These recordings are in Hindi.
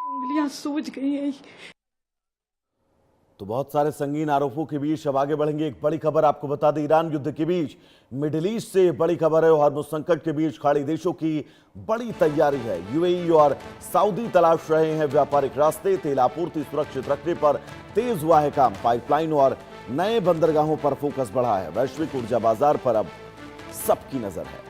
उंगलियां सूज गई हैं। तो बहुत सारे संगीन आरोपों के बीच अब आगे बढ़ेंगे। एक बड़ी खबर आपको बता दें, ईरान युद्ध के बीच मिडिल ईस्ट से बड़ी खबर है। हॉर्मुज़ संकट के बीच खाड़ी देशों की बड़ी तैयारी है। यूएई और सऊदी तलाश रहे हैं व्यापारिक रास्ते। तेल आपूर्ति सुरक्षित रखने पर तेज हुआ है काम। पाइपलाइन और नए बंदरगाहों पर फोकस बढ़ा है। वैश्विक ऊर्जा बाजार पर अब सबकी नजर है।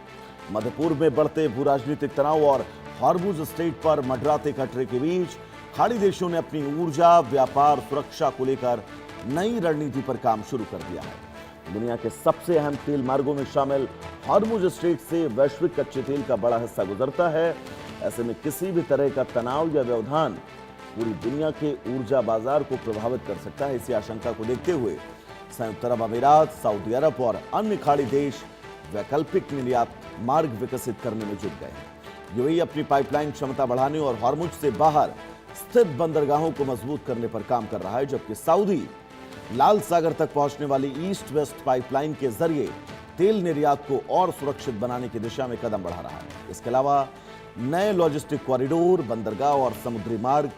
मध्य पूर्व में बढ़ते भू राजनीतिक तनाव और हॉर्मुज़ स्ट्रेट पर मंडराते खतरे के बीच खाड़ी देशों ने अपनी ऊर्जा, व्यापार, सुरक्षा को लेकर नई रणनीति पर काम शुरू कर दिया है। दुनिया के सबसे अहम तेल मार्गों में शामिल हॉर्मुज़ स्ट्रेट से वैश्विक कच्चे तेल का बड़ा हिस्सा गुजरता है। ऐसे में किसी भी तरह का तनाव या व्यवधान पूरी दुनिया के ऊर्जा बाजार को प्रभावित कर सकता है। इसी आशंका को देखते हुए संयुक्त अरब अमीरात, सऊदी अरब और अन्य खाड़ी देश वैकल्पिक निर्यात मार्ग विकसित करने में जुट गए हैं। यूएई अपनी पाइपलाइन क्षमता बढ़ाने और हॉर्मुज़ से बाहर स्थित बंदरगाहों को मजबूत करने पर काम कर रहा है, जबकि सऊदी लाल सागर तक पहुंचने वाली ईस्ट वेस्ट पाइपलाइन के जरिए तेल निर्यात को और सुरक्षित बनाने की दिशा में कदम बढ़ा रहा है। इसके अलावा नए लॉजिस्टिक कॉरिडोर, बंदरगाह और समुद्री मार्ग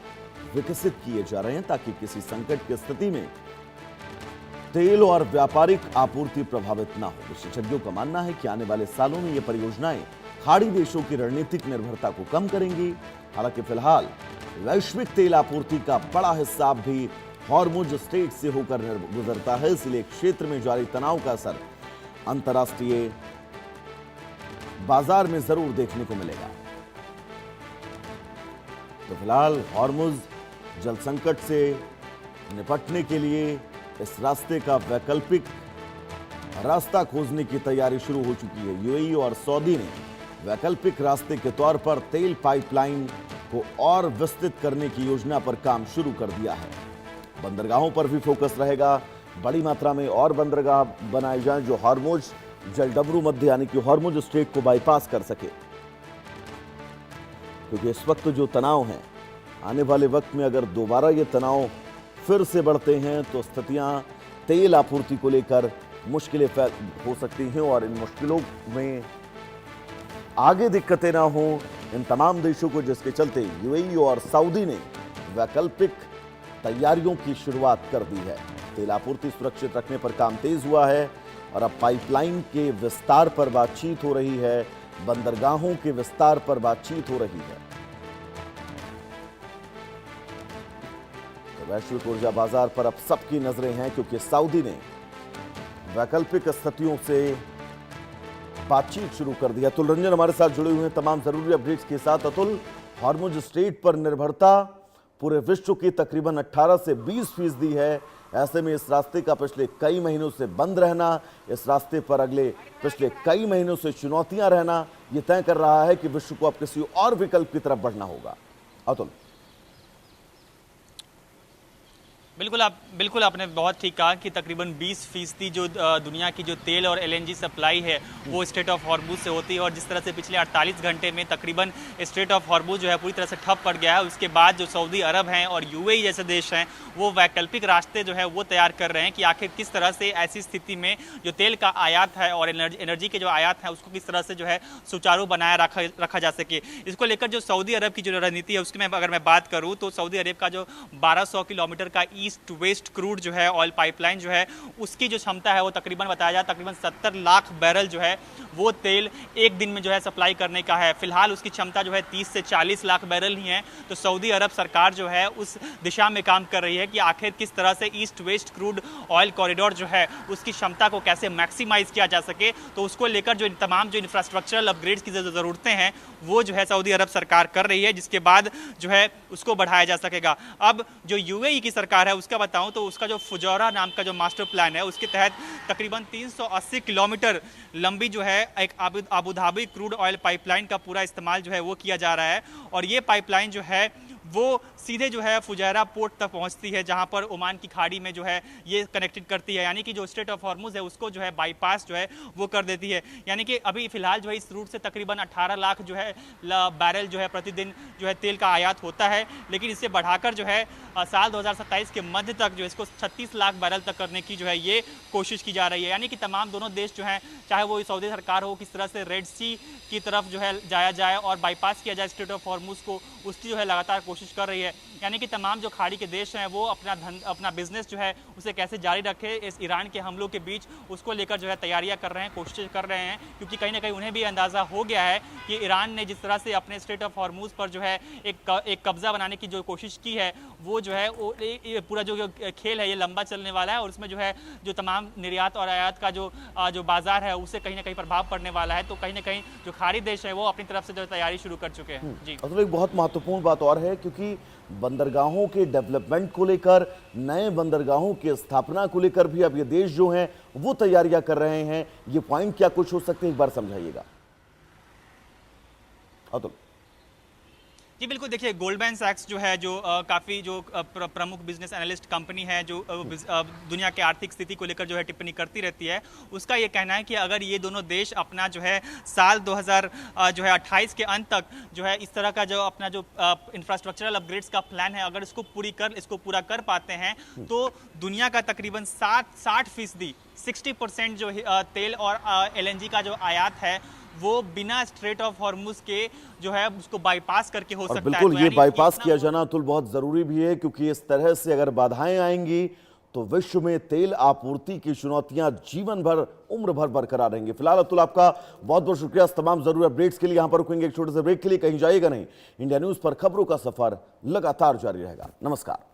विकसित किए जा रहे हैं ताकि किसी संकट की स्थिति में तेल और व्यापारिक आपूर्ति प्रभावित न हो। विशेषज्ञों का मानना है कि आने वाले सालों में ये परियोजनाएं खाड़ी देशों की रणनीतिक निर्भरता को कम करेंगी। हालांकि फिलहाल वैश्विक तेल आपूर्ति का बड़ा हिस्सा भी हॉर्मुज़ स्ट्रेट से होकर गुजरता है, इसलिए क्षेत्र में जारी तनाव का असर अंतर्राष्ट्रीय बाजार में जरूर देखने को मिलेगा। तो फिलहाल हॉर्मुज़ जल संकट से निपटने के लिए इस रास्ते का वैकल्पिक रास्ता खोजने की तैयारी शुरू हो चुकी है। यूएई और सऊदी ने वैकल्पिक रास्ते के तौर पर तेल पाइपलाइन को और विस्तृत करने की योजना पर काम शुरू कर दिया है। बंदरगाहों पर भी फोकस रहेगा। बड़ी मात्रा में और बंदरगाह बनाए जाएं जो हॉर्मुज़ जलडमरू मध्य यानी कि हॉर्मुज़ स्ट्रेट को बाईपास कर सके, क्योंकि इस वक्त जो तनाव है, आने वाले वक्त में अगर दोबारा ये तनाव फिर से बढ़ते हैं तो स्थितियां तेल आपूर्ति को लेकर मुश्किलें हो सकती हैं और इन मुश्किलों में आगे दिक्कतें ना हो इन तमाम देशों को, जिसके चलते यूएई और सऊदी ने वैकल्पिक तैयारियों की शुरुआत कर दी है। तेल आपूर्ति सुरक्षित रखने पर काम तेज हुआ है और अब पाइपलाइन के विस्तार पर बातचीत हो रही है, बंदरगाहों के विस्तार पर बातचीत हो रही है। तो वैश्विक ऊर्जा बाजार पर अब सबकी नजरें हैं, क्योंकि सऊदी ने वैकल्पिक स्थितियों से बातचीत शुरू कर दिया। अतुल रंजन हमारे साथ जुड़े हुए हैं तमाम जरूरी अपडेट्स के साथ। अतुल, हॉर्मुज़ स्ट्रेट पर निर्भरता पूरे विश्व की तकरीबन 18 से 20% है। ऐसे में इस रास्ते का पिछले कई महीनों से बंद रहना, इस रास्ते पर पिछले कई महीनों से चुनौतियां रहना, यह तय कर रहा है कि विश्व को अब किसी और विकल्प की तरफ बढ़ना होगा। अतुल। बिल्कुल आपने बहुत ठीक कहा कि तकरीबन 20% जो दुनिया की जो तेल और एलएनजी सप्लाई है वो स्ट्रेट ऑफ हॉर्मुज़ से होती है। और जिस तरह से पिछले 48 घंटे में तकरीबन स्ट्रेट ऑफ हॉर्मुज़ जो है पूरी तरह से ठप पड़ गया है, उसके बाद जो सऊदी अरब हैं और यूएई जैसे देश हैं वो वैकल्पिक रास्ते जो है वो तैयार कर रहे हैं कि आखिर किस तरह से ऐसी स्थिति में जो तेल का आयात है और एनर्जी के जो आयात है उसको किस तरह से जो है सुचारू बनाए रखा जा सके। इसको लेकर जो सऊदी अरब की जो रणनीति है उसकी अगर मैं बात करूँ तो सऊदी अरब का जो 1200 किलोमीटर का ईस्ट वेस्ट क्रूड जो है ऑयल पाइपलाइन जो है उसकी जो क्षमता है वो तकरीबन बताया जाए तकरीबन 70 लाख बैरल जो है वो तेल एक दिन में जो है सप्लाई करने का है। फिलहाल उसकी क्षमता जो है 30 से 40 लाख बैरल ही है। तो सऊदी अरब सरकार जो है उस दिशा में काम कर रही है कि आखिर किस तरह से east west crude oil corridor जो है उसकी क्षमता को कैसे मैक्सिमाइज किया जा सके। तो उसको लेकर जो तमाम जो इंफ्रास्ट्रक्चरल अपग्रेड्स की जो ज़रूरतें हैं वो जो है सऊदी अरब सरकार कर रही है, जिसके बाद जो है उसको बढ़ाया जा सकेगा। अब जो यूएई की सरकार है उसका बताऊं तो उसका जो फुजौरा नाम का जो मास्टर प्लान है उसके तहत तकरीबन 380 किलोमीटर लंबी जो है एक Abu Dhabi crude oil pipeline का पूरा इस्तेमाल जो है वो किया जा रहा है। और ये पाइपलाइन जो है वो सीधे जो है फुजैरा पोर्ट तक पहुंचती है, जहां पर ओमान की खाड़ी में जो है ये कनेक्टेड करती है, यानी कि जो स्ट्रेट ऑफ हॉर्मुज़ है उसको जो है बाईपास जो है वो कर देती है। यानी कि अभी फिलहाल जो है इस रूट से तकरीबन 18 लाख जो है बैरल जो है प्रतिदिन जो है तेल का आयात होता है, लेकिन इसे बढ़ाकर जो है साल 2027 के मध्य तक जो है इसको 36 लाख बैरल तक करने की जो है ये कोशिश की जा रही है। यानी कि तमाम दोनों देश जो हैं, चाहे वो सऊदी सरकार हो, किस तरह से रेड सी की तरफ जो है जाया जाए और बाईपास किया जाए स्ट्रेट ऑफ हॉर्मुज़ को, उसकी जो है लगातार कोशिश कोशिश कर रही है। यानी कि तमाम जो खाड़ी के देश हैं वो अपना बिजनेस जो है उसे कैसे जारी रखे इस ईरान के हमलों के बीच, उसको लेकर जो है तैयारियां कर रहे हैं, कोशिश कर रहे हैं। क्योंकि कहीं ना कहीं उन्हें भी अंदाजा हो गया है कि ईरान ने जिस तरह से अपने स्ट्रेट ऑफ हॉर्मूज पर जो है एक कब्जा बनाने की जो कोशिश की है, वो जो है ये पूरा जो खेल है ये लंबा चलने वाला है और उसमें जो है जो तमाम निर्यात और आयात का जो बाजार है उसे कहीं ना कहीं प्रभाव पड़ने वाला है। तो कहीं ना कहीं जो खाड़ी देश है वो अपनी तरफ से जो तैयारी शुरू कर चुके हैं। जी तो एक बहुत महत्वपूर्ण बात और है, क्योंकि बंदरगाहों के डेवलपमेंट को लेकर, नए बंदरगाहों की स्थापना को लेकर भी अब ये देश जो हैं वो तैयारियां कर रहे हैं। ये पॉइंट क्या कुछ हो सकते हैं, एक बार समझाइएगा अतुल। जी बिल्कुल, देखिए गोल्डमैन सैक्स जो है जो काफ़ी जो प्रमुख बिजनेस एनालिस्ट कंपनी है जो दुनिया के आर्थिक स्थिति को लेकर जो है टिप्पणी करती रहती है, उसका ये कहना है कि अगर ये दोनों देश अपना जो है साल 2028 के अंत तक जो है इस तरह का जो अपना जो इंफ्रास्ट्रक्चरल अपग्रेड्स का प्लान है, अगर इसको पूरा कर पाते हैं तो दुनिया का तकरीबन 60% 60% जो तेल और LNG का जो आयात है वो बिना स्ट्रेट ऑफ हॉर्मुज के जो है उसको बाईपास करके हो सकता है। बिल्कुल तो ये बाईपास किया जाना अतुल बहुत जरूरी भी है, क्योंकि इस तरह से अगर बाधाएं आएंगी तो विश्व में तेल आपूर्ति की चुनौतियां जीवन भर, उम्र भर बरकरार रहेंगी। फिलहाल अतुल आपका बहुत बहुत शुक्रिया इस तमाम जरूरी अपडेट्स के लिए। यहां पर रुकेंगे एक छोटे से ब्रेक के लिए, कहीं जाइएगा नहीं। इंडिया न्यूज पर खबरों का सफर लगातार जारी रहेगा। नमस्कार।